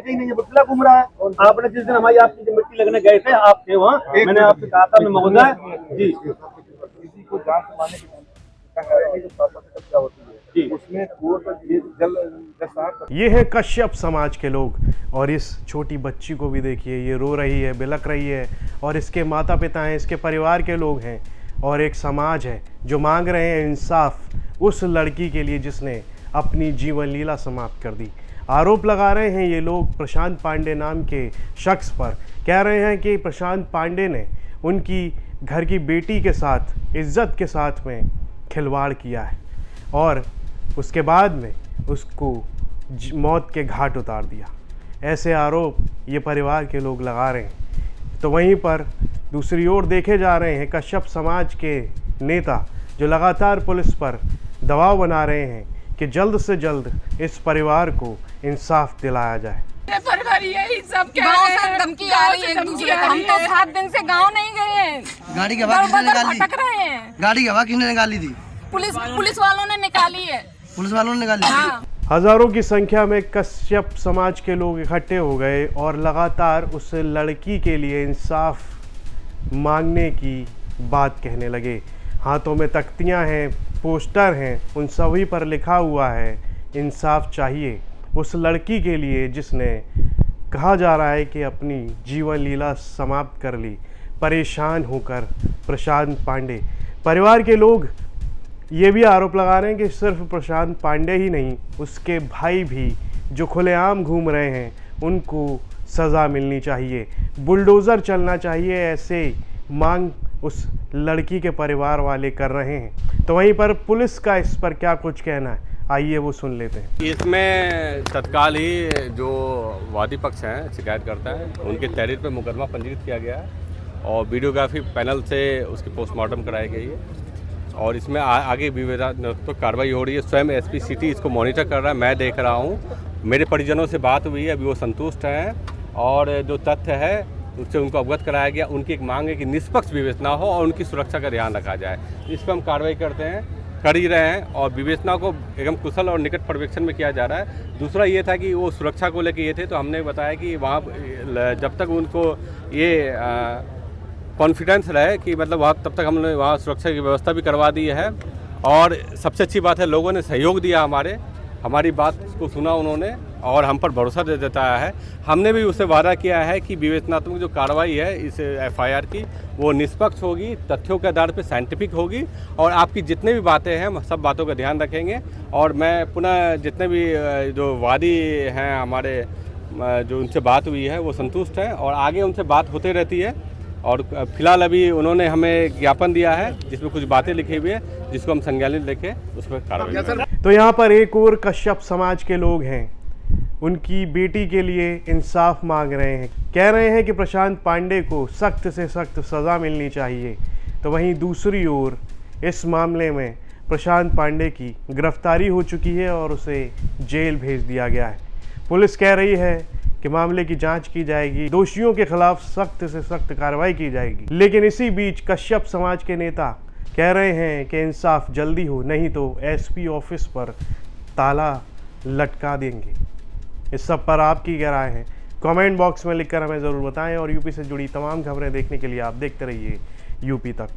लेके ही नहीं है, बुटला घूम रहा है। आपने जिस दिन हमारी आपकी मिट्टी लगने गए थे, आप थे वहाँ, मैंने आपसे कहा था मैं महोदय जी किसी को जान से मारने की जो प्रॉपर्टी कब्जा होती है उसमें ये है कश्यप समाज के लोग। और इस छोटी बच्ची को भी देखिए, ये रो रही है, बिलक रही है, और इसके माता पिता हैं, इसके परिवार के लोग हैं, और एक समाज है जो मांग रहे हैं इंसाफ उस लड़की के लिए जिसने अपनी जीवन लीला समाप्त कर दी। आरोप लगा रहे हैं ये लोग प्रशांत पांडे नाम के शख्स पर, कह रहे हैं कि प्रशांत पांडे ने उनकी घर की बेटी के साथ इज्जत के साथ में खिलवाड़ किया है और उसके बाद में उसको मौत के घाट उतार दिया। ऐसे आरोप ये परिवार के लोग लगा रहे हैं। तो वहीं पर दूसरी ओर देखे जा रहे हैं कश्यप समाज के नेता जो लगातार पुलिस पर दबाव बना रहे हैं कि जल्द से जल्द इस परिवार को इंसाफ दिलाया जाए। परिवार यही सब गाँव से धमकी आ रही है एक दूसरे को। हम तो 7 दिन से गांव नहीं गए हैं। गाड़ी की हवा किसने निकाली? भटक रहे हैं। गाड़ी की हवा किसने निकाली थी? पुलिस वालों ने निकाली है। पुलिस वालों ने निकाली। हाँ। हजारों की संख्या में कश्यप समाज के लोग इकट्ठे हो गए और लगातार उस लड़की के लिए इंसाफ मांगने की बात कहने लगे। हाथों में तख्तियां हैं, पोस्टर हैं, उन सभी पर लिखा हुआ है इंसाफ चाहिए उस लड़की के लिए जिसने कहा जा रहा है कि अपनी जीवन लीला समाप्त कर ली परेशान होकर प्रशांत पांडे। परिवार के लोग ये भी आरोप लगा रहे हैं कि सिर्फ प्रशांत पांडे ही नहीं, उसके भाई भी जो खुलेआम घूम रहे हैं उनको सज़ा मिलनी चाहिए, बुलडोज़र चलना चाहिए, ऐसे मांग उस लड़की के परिवार वाले कर रहे हैं। तो वहीं पर पुलिस का इस पर क्या कुछ कहना है, आइए वो सुन लेते हैं। इसमें तत्काल ही जो वादी पक्ष हैं शिकायत करता है उनके तहरीर पर मुकदमा पंजीकृत किया गया है और वीडियोग्राफी पैनल से उसकी पोस्टमार्टम कराई गई है और इसमें आगे विवेचनात्मक कार्रवाई हो रही है। स्वयं एसपी सिटी इसको मॉनिटर कर रहा है, मैं देख रहा हूँ। मेरे परिजनों से बात हुई है, अभी वो संतुष्ट हैं और जो तथ्य है उससे उनको अवगत कराया गया। उनकी एक मांग है कि निष्पक्ष विवेचना हो और उनकी सुरक्षा का ध्यान रखा जाए। इस पर हम कार्रवाई कर ही रहे हैं और विवेचना को एकदम कुशल और निकट पर्यवेक्षण में किया जा रहा है। दूसरा ये था कि वो सुरक्षा को लेकर ये थे, तो हमने बताया कि वहाँ जब तक उनको ये कॉन्फिडेंस रहे कि मतलब वहाँ तब तक हमने वहाँ सुरक्षा की व्यवस्था भी करवा दी है। और सबसे अच्छी बात है लोगों ने सहयोग दिया, हमारी बात को सुना उन्होंने और हम पर भरोसा दे जताया है। हमने भी उससे वादा किया है कि विवेचनात्मक जो कार्रवाई है इस एफआईआर की वो निष्पक्ष होगी, तथ्यों के आधार पर साइंटिफिक होगी और आपकी जितने भी बातें हैं सब बातों का ध्यान रखेंगे। और मैं पुनः जितने भी जो वादी हैं हमारे जो उनसे बात हुई है वो संतुष्ट हैं और आगे उनसे बात होते रहती है। और फिलहाल अभी उन्होंने हमें ज्ञापन दिया है जिसमें कुछ बातें लिखी हुई है जिसको हम संज्ञान लेके उस पर कार्रवाई। तो यहाँ पर एक और कश्यप समाज के लोग हैं, उनकी बेटी के लिए इंसाफ मांग रहे हैं, कह रहे हैं कि प्रशांत पांडे को सख्त से सख्त सज़ा मिलनी चाहिए। तो वहीं दूसरी ओर इस मामले में प्रशांत पांडे की गिरफ्तारी हो चुकी है और उसे जेल भेज दिया गया है। पुलिस कह रही है कि मामले की जांच की जाएगी, दोषियों के खिलाफ सख्त से सख्त कार्रवाई की जाएगी। लेकिन इसी बीच कश्यप समाज के नेता कह रहे हैं कि इंसाफ जल्दी हो, नहीं तो एसपी ऑफिस पर ताला लटका देंगे। इस सब पर आपकी क्या राय है, कमेंट बॉक्स में लिखकर हमें ज़रूर बताएं और यूपी से जुड़ी तमाम खबरें देखने के लिए आप देखते रहिए यूपी तक।